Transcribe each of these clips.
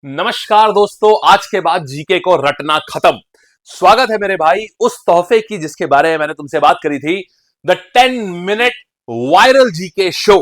नमस्कार दोस्तों, आज के बाद जीके को रटना खत्म। स्वागत है मेरे भाई उस तोहफे की जिसके बारे में मैंने तुमसे बात करी थी, the 10 minute viral GK show.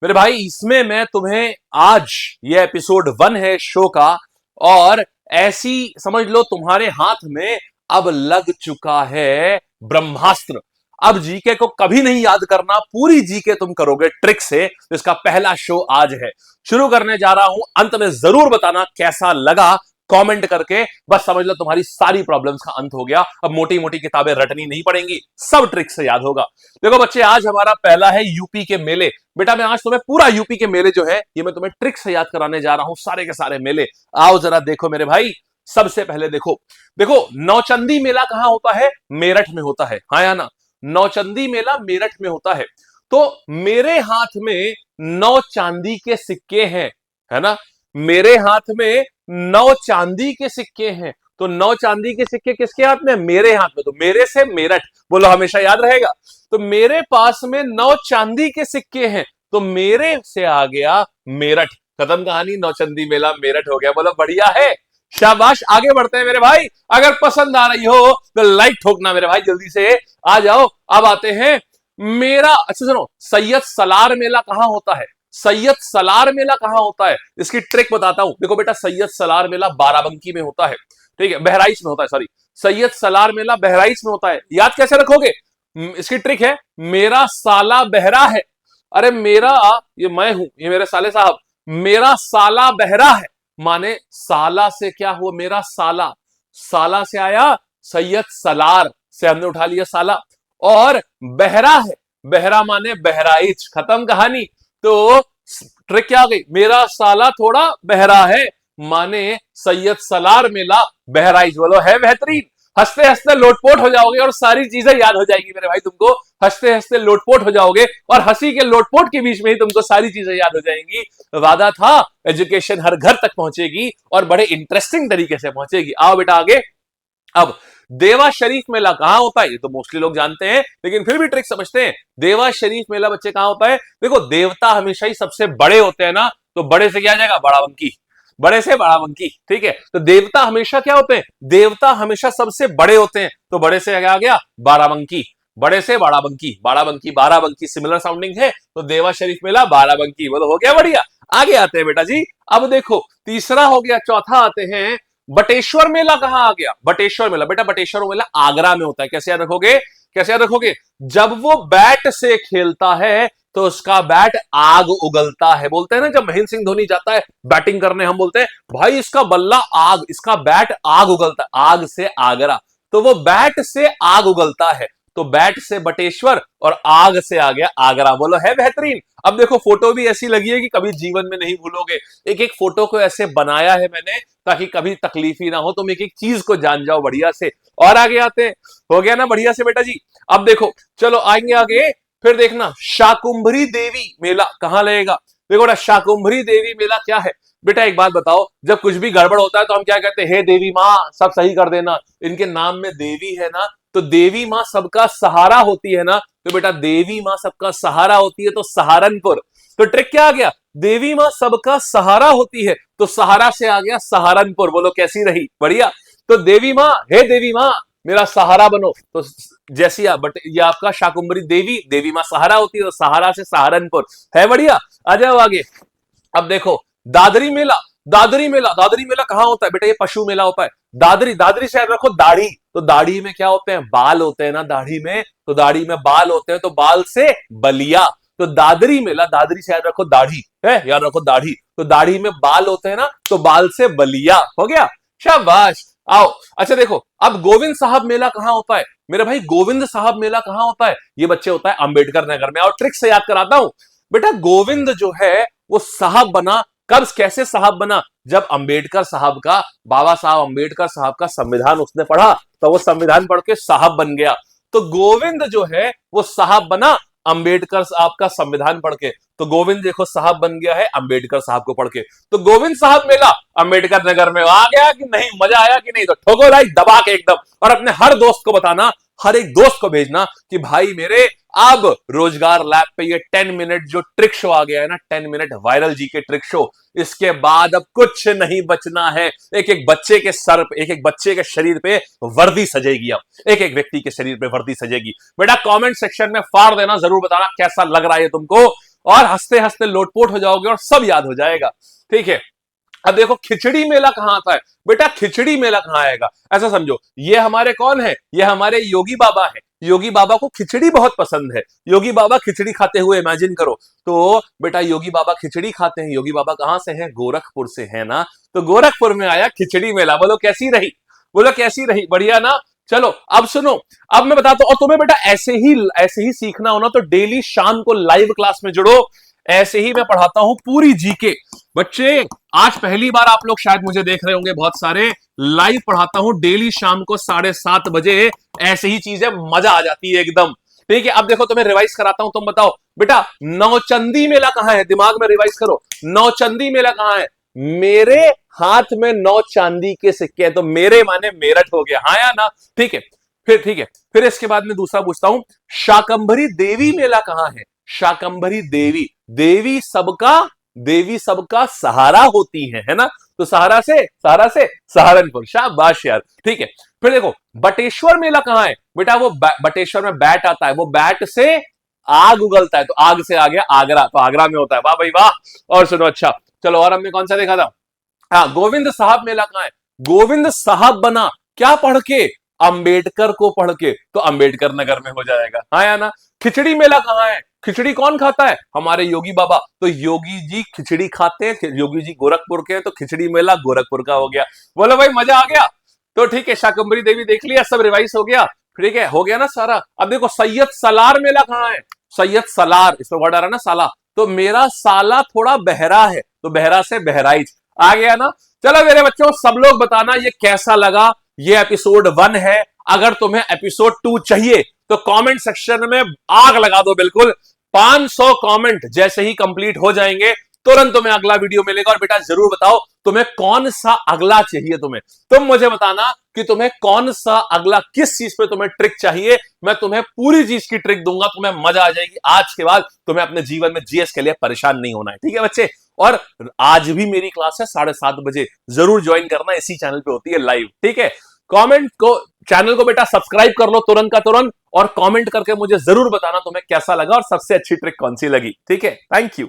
मेरे भाई इसमें मैं तुम्हें आज, ये एपिसोड 1 है शो का, और ऐसी समझ लो तुम्हारे हाथ में अब लग चुका है ब्रह्मास्त्र। अब जीके को कभी नहीं याद करना, पूरी जीके तुम करोगे ट्रिक से। तो इसका पहला शो आज है, शुरू करने जा रहा हूं। अंत में जरूर बताना कैसा लगा कमेंट करके। बस समझ लो तुम्हारी सारी प्रॉब्लम्स का अंत हो गया। अब मोटी मोटी किताबें रटनी नहीं पड़ेंगी, सब ट्रिक से याद होगा। देखो बच्चे, आज हमारा पहला है यूपी के मेले। बेटा मैं आज तुम्हें पूरा यूपी के मेले जो है ये मैं तुम्हें ट्रिक से याद कराने जा रहा हूं, सारे के सारे मेले। आओ जरा देखो मेरे भाई। सबसे पहले देखो देखो नौचंदी मेला कहां होता है? मेरठ में होता है, हाँ या ना? नौचंदी मेला मेरठ में होता है। तो मेरे हाथ में 9 चांदी के सिक्के हैं, है ना? मेरे हाथ में 9 चांदी के सिक्के हैं। तो 9 चांदी के सिक्के किसके हाथ में? मेरे हाथ में। तो मेरे से मेरठ बोलो, हमेशा याद रहेगा। तो मेरे पास में 9 चांदी के सिक्के हैं, तो मेरे से आ गया मेरठ। खत्म कहानी, नौचंदी मेला मेरठ हो गया। बोलो बढ़िया है, शाबाश। आगे बढ़ते हैं मेरे भाई। अगर पसंद आ रही हो तो लाइक ठोकना मेरे भाई, जल्दी से आ जाओ। अब आते हैं मेरा, अच्छा सुनो, सैयद सलार मेला कहां होता है? सैयद सलार मेला कहां होता है इसकी ट्रिक बताता हूं। देखो बेटा, सैयद सलार मेला बाराबंकी में होता है, ठीक है, बहराइच में होता है, सॉरी। सैयद सलार मेला बहराइच में होता है। याद कैसे रखोगे? इसकी ट्रिक है, मेरा साला बहरा है। अरे मेरा, ये मैं हूं, ये मेरे साले साहब। मेरा साला बहरा है माने साला से क्या हुआ? मेरा साला। साला से आया सैयद सलार से, हमने उठा लिया साला। और बहरा है, बहरा माने बहराइच। खत्म कहानी। तो ट्रिक क्या आ गई? मेरा साला थोड़ा बहरा है माने सैयद सलार मेला बहराइच। बोलो है बेहतरीन। हंसते हंसते लोटपोट हो जाओगे और सारी चीजें याद हो जाएगी मेरे भाई तुमको। हंसते हंसते लोटपोट हो जाओगे और हंसी के लोटपोट के बीच में ही तुमको सारी चीजें याद हो जाएंगी। वादा था एजुकेशन हर घर तक पहुंचेगी और बड़े इंटरेस्टिंग तरीके से पहुंचेगी। आओ बेटा आगे। अब देवा शरीफ मेला कहां होता है? ये तो मोस्टली लोग जानते हैं, लेकिन फिर भी ट्रिक समझते हैं। देवा शरीफ मेला बच्चे कहां होता है? देखो देवता हमेशा ही सबसे बड़े होते हैं ना, तो बड़े से क्या आ जाएगा? बाराबंकी। बड़े से बाराबंकी, ठीक है। तो देवता हमेशा क्या होते हैं? देवता हमेशा सबसे बड़े होते हैं, तो बड़े से क्या आ गया? बाराबंकी। बड़े से बाराबंकी, बाराबंकी बाराबंकी सिमिलर साउंडिंग है, तो देवा शरीफ मेला बाराबंकी। बोलो हो गया बढ़िया। आगे आते हैं बेटा जी। अब देखो तीसरा हो गया, चौथा आते हैं बटेश्वर मेला। कहां आ गया बटेश्वर मेला? बेटा बटेश्वर मेला आगरा में होता है। कैसे याद रखोगे? कैसे याद रखोगे? जब वो बैट से खेलता है तो उसका बैट आग उगलता है। बोलते हैं ना, जब महेंद्र सिंह धोनी जाता है बैटिंग करने, हम बोलते हैं भाई इसका बल्ला आग, इसका बैट आग उगलता है। आग से आगरा, तो वो बैट से आग उगलता है। तो बैट से बटेश्वर और आग से आ गया आगरा। बोलो है बेहतरीन। अब देखो फोटो भी ऐसी लगी है कि कभी जीवन में नहीं भूलोगे। एक एक फोटो को ऐसे बनाया है मैंने ताकि कभी तकलीफ ही ना हो, तुम एक एक चीज को जान जाओ बढ़िया से। और आगे आते हैं, हो गया ना बढ़िया से बेटा जी। अब देखो चलो आएंगे आगे। फिर देखना शाकुंभरी देवी मेला कहां लगेगा? देखो ना, शाकुंभरी देवी मेला क्या है? बेटा एक बात बताओ, जब कुछ भी गड़बड़ होता है तो हम क्या कहते हैं? हे देवी माँ सब सही कर देना। इनके नाम में देवी है ना, तो देवी माँ सबका सहारा होती है ना। तो बेटा देवी माँ सबका सहारा होती है, तो सहारनपुर। तो ट्रिक क्या आ गया? देवी माँ सबका सहारा होती है, तो सहारा से आ गया सहारनपुर। बोलो कैसी रही? बढ़िया। तो देवी माँ, हे देवी माँ मेरा सहारा बनो, तो जैसी बट ये आपका शाकुंभरी देवी, देवी माँ सहारा होती है, तो सहारा से सहारनपुर। है बढ़िया। आ जाओ आगे। अब देखो दादरी मेला। दादरी मेला, दादरी मेला कहां होता है? बेटा ये पशु मेला होता है। दादरी, दादरी से याद रखो दाढ़ी। तो दाढ़ी में क्या होते हैं? बाल होते हैं ना दाढ़ी में, तो दाढ़ी में बाल होते हैं, तो बाल से बलिया। तो दादरी मेला, दादरी से याद रखो दाढ़ी है, याद रखो दाढ़ी। तो दाढ़ी में बाल होते हैं ना, तो बाल से बलिया। हो गया, शाबाश। आओ अच्छा देखो, अब गोविंद साहब मेला कहां होता है? मेरे भाई गोविंद साहब मेला कहां होता है? ये बच्चे होता है अंबेडकर नगर में। और ट्रिक से याद कराता हूं बेटा, गोविंद जो है वो साहब बना कब, कैसे साहब बना? जब अंबेडकर साहब का, बाबा साहब अंबेडकर साहब का संविधान उसने पढ़ा, तो वो संविधान पढ़ के साहब बन गया। तो गोविंद जो है वो साहब बना अंबेडकर साहब का संविधान पढ़ के। तो गोविंद देखो साहब बन गया है अंबेडकर साहब को पढ़ के। तो गोविंद साहब मेला अंबेडकर नगर में आ गया कि नहीं? मजा आया कि नहीं? तो ठोको लाइक दबा के एकदम, और अपने हर दोस्त को बताना, हर एक दोस्त को भेजना कि भाई मेरे अब रोजगार लैब पे ये 10 मिनट जो ट्रिक शो आ गया है ना, 10 minute viral GK trick show, इसके बाद अब कुछ नहीं बचना है। एक एक बच्चे के सर पे, एक एक बच्चे के शरीर पे वर्दी सजेगी। अब एक एक व्यक्ति के शरीर पे वर्दी सजेगी। बेटा कमेंट सेक्शन में फाड़ देना, जरूर बताना कैसा लग रहा है तुमको, और हंसते हंसते लोटपोट हो जाओगे और सब याद हो जाएगा। ठीक है, अब देखो खिचड़ी मेला कहां आता है बेटा, खिचड़ी मेला कहां आएगा, ऐसा समझो ये हमारे कौन है, ये हमारे योगी बाबा है। योगी बाबा को खिचड़ी बहुत पसंद है। योगी बाबा खिचड़ी खाते हुए इमेजिन करो। तो बेटा योगी बाबा खिचड़ी खाते हैं। योगी बाबा कहां से हैं, गोरखपुर से है ना। तो गोरखपुर में आया खिचड़ी मेला। बोलो कैसी रही, बोलो कैसी रही, बढ़िया ना। चलो अब सुनो, अब मैं बताता हूं, और तुम्हें बेटा ऐसे ही सीखना हो ना तो डेली शाम को लाइव क्लास में जुड़ो। ऐसे ही मैं पढ़ाता हूं पूरी जीके। बच्चे आज पहली बार आप लोग शायद मुझे देख रहे होंगे, बहुत सारे लाइव पढ़ाता हूं डेली शाम को 7:30 बजे। ऐसे ही चीजें मजा आ जाती है एकदम। ठीक है, अब देखो तुम्हें रिवाइज कराता हूं। तुम बताओ बेटा नौचंदी मेला कहां है, दिमाग में रिवाइज करो। नौचंदी मेला कहां है, मेरे हाथ में 9 चांदी के सिक्के हैं, तो मेरे माने मेरठ हो गया, हाँ या ना। ठीक है, फिर ठीक है, फिर इसके बाद में दूसरा पूछता हूं, शाकंभरी देवी मेला कहां है। शाकंभरी देवी, देवी सबका सहारा होती है ना। तो सहारा से सहारनपुर, शाबाश यार। ठीक है, फिर देखो बटेश्वर मेला कहां है बेटा, वो बटेश्वर में बैट आता है, वो बैट से आग उगलता है, तो आग से आ गया आगरा, तो आगरा में होता है। वाह भाई वाह। और सुनो, अच्छा चलो, और हमने कौन सा देखा था, हाँ गोविंद साहब मेला कहां है। गोविंद साहब बना क्या पढ़ के, अंबेडकर को पढ़ के, तो अंबेडकर नगर में हो जाएगा, हाँ या ना। खिचड़ी मेला कहां है, खिचड़ी कौन खाता है, हमारे योगी बाबा, तो योगी जी खिचड़ी खाते हैं। योगी जी गोरखपुर के हैं, तो खिचड़ी मेला गोरखपुर का हो गया। बोलो भाई मजा आ गया। तो ठीक है, शाकंभरी देवी देख लिया, सब रिवाइज हो गया। ठीक है, हो गया ना सारा। अब देखो सैयद सलार मेला कहां है, सैयद सलार, इसमें वर्ड आ रहा है ना साला, तो मेरा साला थोड़ा बहरा है, तो बहरा से बहराइच आ गया ना। चलो मेरे बच्चों, सब लोग बताना ये कैसा लगा। ये एपिसोड 1 है। अगर तुम्हें एपिसोड 2 चाहिए तो कमेंट सेक्शन में आग लगा दो बिल्कुल। 500 कमेंट जैसे ही कंप्लीट हो जाएंगे तुरंत तुम्हें अगला वीडियो मिलेगा। और बेटा जरूर बताओ तुम्हें कौन सा अगला चाहिए। तुम मुझे बताना कि तुम्हें कौन सा अगला, किस चीज पे तुम्हें ट्रिक चाहिए। मैं तुम्हें पूरी चीज की ट्रिक दूंगा, तुम्हें मजा आ जाएगी। आज के बाद तुम्हें अपने जीवन में जीएस के लिए परेशान नहीं होना है, ठीक है बच्चे। और आज भी मेरी क्लास है 7:30 बजे, जरूर ज्वाइन करना, इसी चैनल पे होती है लाइव, ठीक है। कमेंट को, चैनल को बेटा सब्सक्राइब कर लो तुरंत का तुरंत, और कमेंट करके मुझे जरूर बताना तुम्हें कैसा लगा और सबसे अच्छी ट्रिक कौन सी लगी, ठीक है। Thank you.